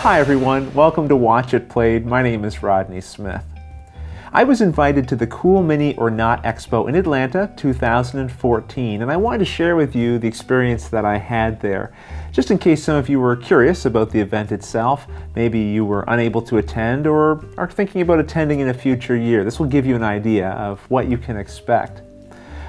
Hi everyone, welcome to Watch It Played. My name is Rodney Smith. I was invited to the Cool Mini or Not Expo in Atlanta 2014, and I wanted to share with you the experience that I had there. Just in case some of you were curious about the event itself, maybe you were unable to attend or are thinking about attending in a future year. This will give you an idea of what you can expect.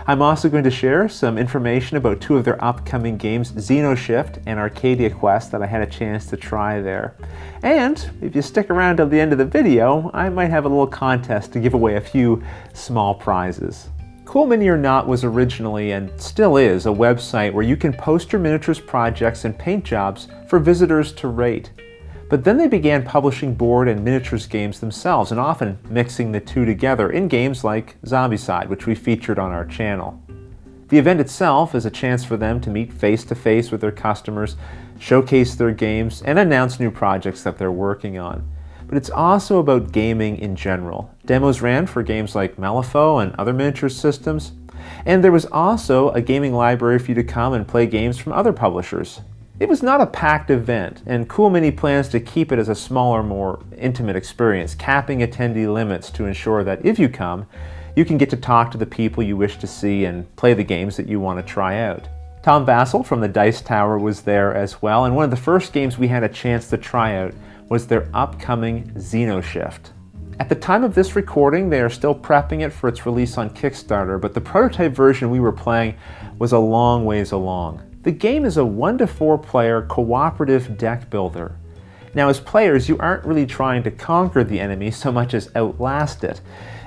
I'm also going to share some information about two of their upcoming games, Xenoshyft and Arcadia Quest, that I had a chance to try there. And if you stick around till the end of the video, I might have a little contest to give away a few small prizes. Cool Mini or Not was originally, and still is, a website where you can post your miniatures projects and paint jobs for visitors to rate. But then they began publishing board and miniatures games themselves, and often mixing the two together in games like Zombicide, which we featured on our channel. The event itself is a chance for them to meet face-to-face with their customers, showcase their games, and announce new projects that they're working on. But it's also about gaming in general. Demos ran for games like Malifaux and other miniature systems, and there was also a gaming library for you to come and play games from other publishers. It was not a packed event, and Cool Mini plans to keep it as a smaller, more intimate experience, capping attendee limits to ensure that if you come, you can get to talk to the people you wish to see and play the games that you want to try out. Tom Vassell from the Dice Tower was there as well, and one of the first games we had a chance to try out was their upcoming Xenoshyft. At the time of this recording, they are still prepping it for its release on Kickstarter, but the prototype version we were playing was a long ways along. The game is a 1 to 4 player cooperative deck builder. Now as players, you aren't really trying to conquer the enemy so much as outlast it.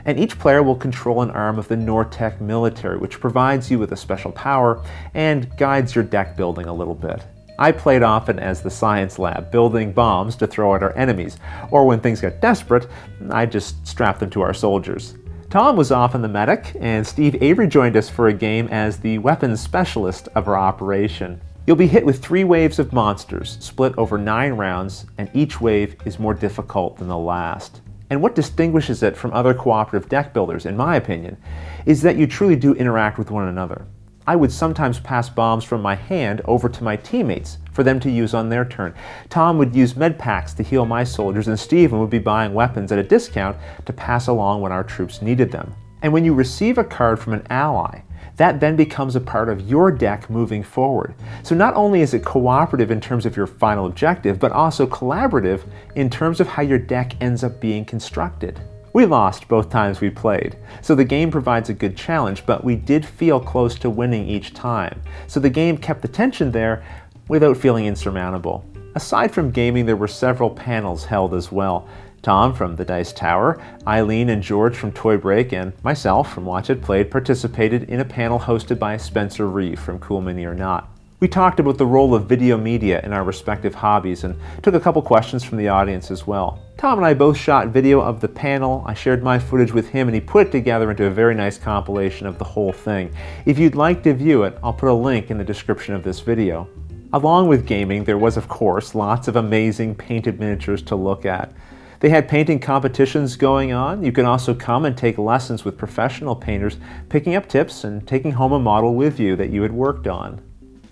And each player will control an arm of the Nortec military, which provides you with a special power and guides your deck building a little bit. I played often as the science lab, building bombs to throw at our enemies, or when things got desperate, I just strapped them to our soldiers. Tom was often the medic, and Steve Avery joined us for a game as the weapons specialist of our operation. You'll be hit with 3 waves of monsters, split over 9 rounds, and each wave is more difficult than the last. And what distinguishes it from other cooperative deck builders, in my opinion, is that you truly do interact with one another. I would sometimes pass bombs from my hand over to my teammates for them to use on their turn. Tom would use med packs to heal my soldiers, and Steven would be buying weapons at a discount to pass along when our troops needed them. And when you receive a card from an ally, that then becomes a part of your deck moving forward. So not only is it cooperative in terms of your final objective, but also collaborative in terms of how your deck ends up being constructed. We lost both times we played, so the game provides a good challenge, but we did feel close to winning each time. So the game kept the tension there without feeling insurmountable. Aside from gaming, there were several panels held as well. Tom from the Dice Tower, Eileen and George from Toy Break, and myself from Watch It Played participated in a panel hosted by Spencer Reeve from Cool Mini or Not. We talked about the role of video media in our respective hobbies and took a couple questions from the audience as well. Tom and I both shot video of the panel. I shared my footage with him and he put it together into a very nice compilation of the whole thing. If you'd like to view it, I'll put a link in the description of this video. Along with gaming, there was of course lots of amazing painted miniatures to look at. They had painting competitions going on. You can also come and take lessons with professional painters, picking up tips and taking home a model with you that you had worked on.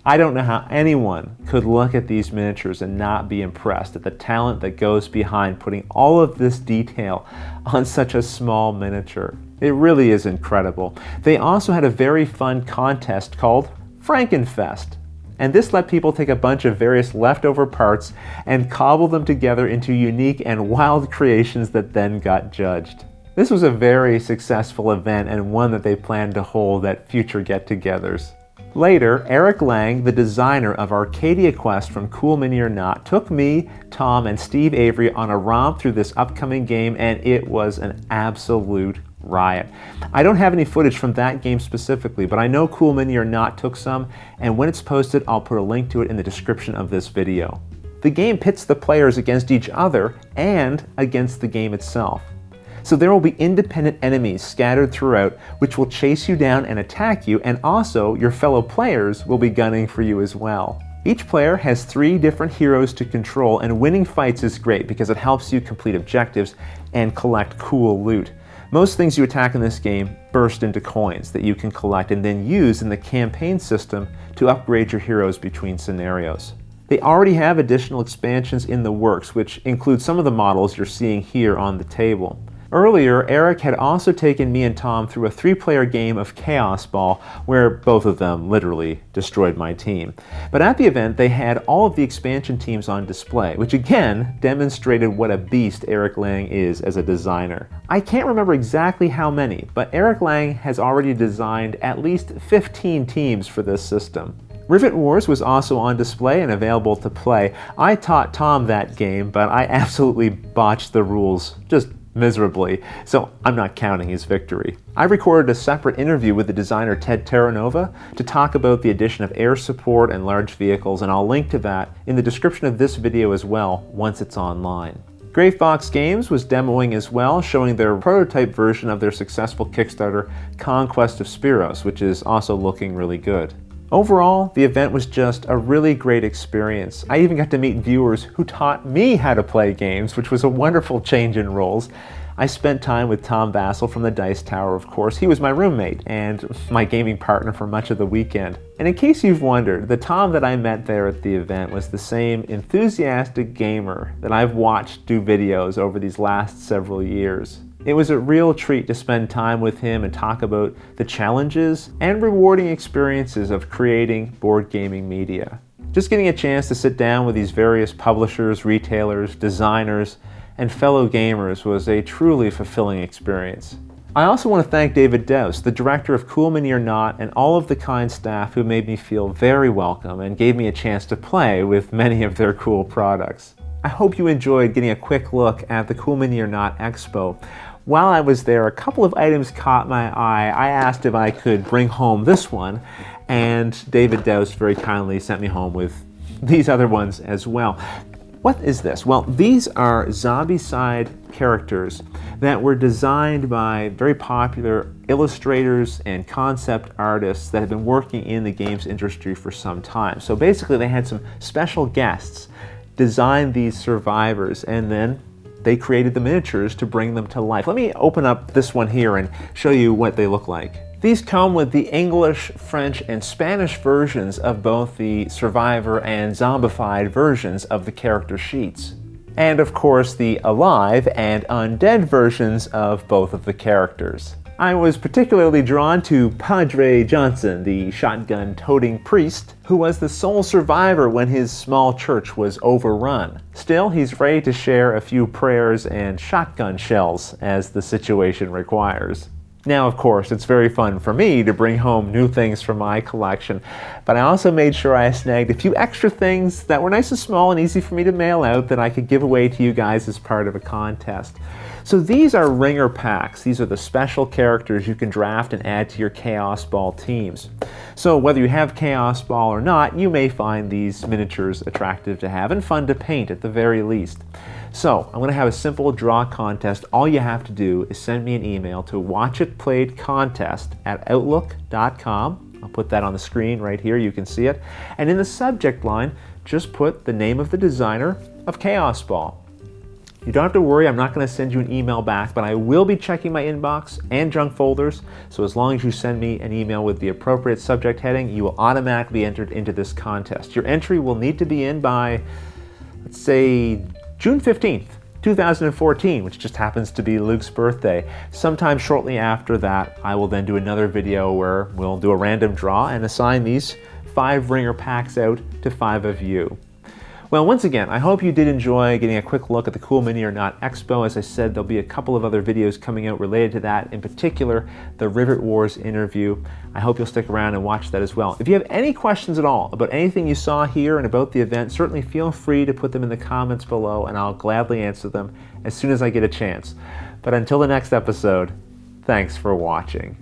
I don't know how anyone could look at these miniatures and not be impressed at the talent that goes behind putting all of this detail on such a small miniature. It really is incredible. They also had a very fun contest called Frankenfest. And this let people take a bunch of various leftover parts and cobble them together into unique and wild creations that then got judged. This was a very successful event and one that they plan to hold at future get-togethers. Later, Eric Lang, the designer of Arcadia Quest from Cool Mini or Not, took me, Tom, and Steve Avery on a romp through this upcoming game, and it was an absolute riot. I don't have any footage from that game specifically, but I know Cool Mini or Not took some, and when it's posted, I'll put a link to it in the description of this video. The game pits the players against each other and against the game itself. So there will be independent enemies scattered throughout which will chase you down and attack you, and also your fellow players will be gunning for you as well. Each player has 3 different heroes to control, and winning fights is great because it helps you complete objectives and collect cool loot. Most things you attack in this game burst into coins that you can collect and then use in the campaign system to upgrade your heroes between scenarios. They already have additional expansions in the works, which include some of the models you're seeing here on the table. Earlier, Eric had also taken me and Tom through a 3-player game of Chaos Ball, where both of them literally destroyed my team. But at the event, they had all of the expansion teams on display, which again demonstrated what a beast Eric Lang is as a designer. I can't remember exactly how many, but Eric Lang has already designed at least 15 teams for this system. Rivet Wars was also on display and available to play. I taught Tom that game, but I absolutely botched the rules, just miserably, so I'm not counting his victory. I recorded a separate interview with the designer Ted Terranova to talk about the addition of air support and large vehicles, and I'll link to that in the description of this video as well once it's online. Gravefox Games was demoing as well, showing their prototype version of their successful Kickstarter, Conquest of Spiros, which is also looking really good. Overall, the event was just a really great experience. I even got to meet viewers who taught me how to play games, which was a wonderful change in roles. I spent time with Tom Vassell from the Dice Tower, of course. He was my roommate and my gaming partner for much of the weekend. And in case you've wondered, the Tom that I met there at the event was the same enthusiastic gamer that I've watched do videos over these last several years. It was a real treat to spend time with him and talk about the challenges and rewarding experiences of creating board gaming media. Just getting a chance to sit down with these various publishers, retailers, designers, and fellow gamers was a truly fulfilling experience. I also want to thank David Dowse, the director of Cool Mini or Not, and all of the kind staff who made me feel very welcome and gave me a chance to play with many of their cool products. I hope you enjoyed getting a quick look at the Cool Mini or Not Expo. While I was there, a couple of items caught my eye. I asked if I could bring home this one, and David Dowse very kindly sent me home with these other ones as well. What is this? Well, these are Zombicide characters that were designed by very popular illustrators and concept artists that have been working in the games industry for some time. So basically they had some special guests design these survivors, and then they created the miniatures to bring them to life. Let me open up this one here and show you what they look like. These come with the English, French, and Spanish versions of both the Survivor and Zombified versions of the character sheets. And of course the Alive and Undead versions of both of the characters. I was particularly drawn to Padre Johnson, the shotgun-toting priest, who was the sole survivor when his small church was overrun. Still, he's ready to share a few prayers and shotgun shells as the situation requires. Now, of course, it's very fun for me to bring home new things from my collection, but I also made sure I snagged a few extra things that were nice and small and easy for me to mail out that I could give away to you guys as part of a contest. So these are ringer packs. These are the special characters you can draft and add to your Chaos Ball teams. So whether you have Chaos Ball or not, you may find these miniatures attractive to have and fun to paint at the very least. So I'm going to have a simple draw contest. All you have to do is send me an email to watchitplayedcontest@outlook.com. I'll put that on the screen right here, you can see it. And in the subject line, just put the name of the designer of Chaos Ball. You don't have to worry, I'm not going to send you an email back, but I will be checking my inbox and junk folders, so as long as you send me an email with the appropriate subject heading, you will automatically be entered into this contest. Your entry will need to be in by, let's say, June 15th, 2014, which just happens to be Luke's birthday. Sometime shortly after that, I will then do another video where we'll do a random draw and assign these 5 ringer packs out to 5 of you. Well, once again, I hope you did enjoy getting a quick look at the Cool Mini or Not Expo. As I said, there'll be a couple of other videos coming out related to that, in particular, the Rivet Wars interview. I hope you'll stick around and watch that as well. If you have any questions at all about anything you saw here and about the event, certainly feel free to put them in the comments below and I'll gladly answer them as soon as I get a chance. But until the next episode, thanks for watching.